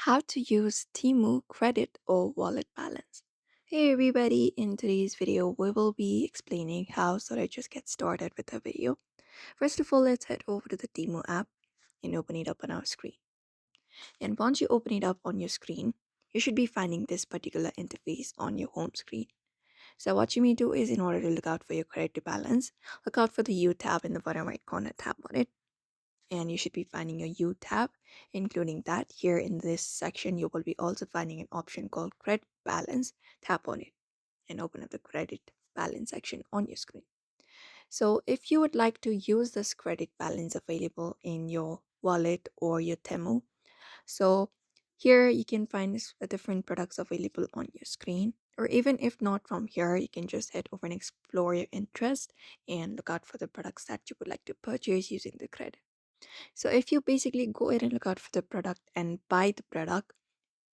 How to use Temu Credit or Wallet Balance. Hey everybody, in today's video we will be explaining how so let's just get started with the video. First of all, let's head over to the Temu app and open it up on our screen. And once you open it up on your screen, you should be finding this particular interface on your home screen. So what you may do is, in order to look out for your credit balance, look out for the U tab in the bottom right corner, tap on it, and you should be finding a U tab. Including that, here in this section you will be also finding an option called credit balance. Tap on it and open up the credit balance section on your screen. So if you would like to use this credit balance available in your wallet or your Temu, so here you can find different products available on your screen, or even if not from here, you can just head over and explore your interest and look out for the products that you would like to purchase using the credit. So if you basically go ahead and look out for the product and buy the product,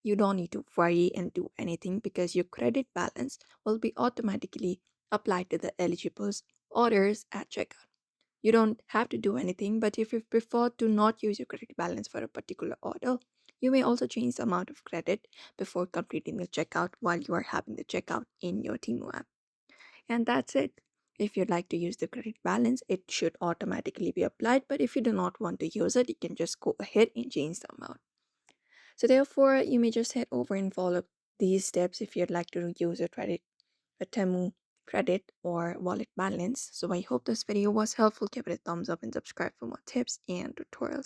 you don't need to worry and do anything because your credit balance will be automatically applied to the eligible orders at checkout. You don't have to do anything, but if you prefer to not use your credit balance for a particular order, you may also change the amount of credit before completing the checkout while you are having the checkout in your Temu app. And that's it. If you'd like to use the credit balance, it should automatically be applied. But if you do not want to use it, you can just go ahead and change the amount. So therefore, you may just head over and follow these steps if you'd like to use a Temu credit or wallet balance. So I hope this video was helpful. Give it a thumbs up and subscribe for more tips and tutorials.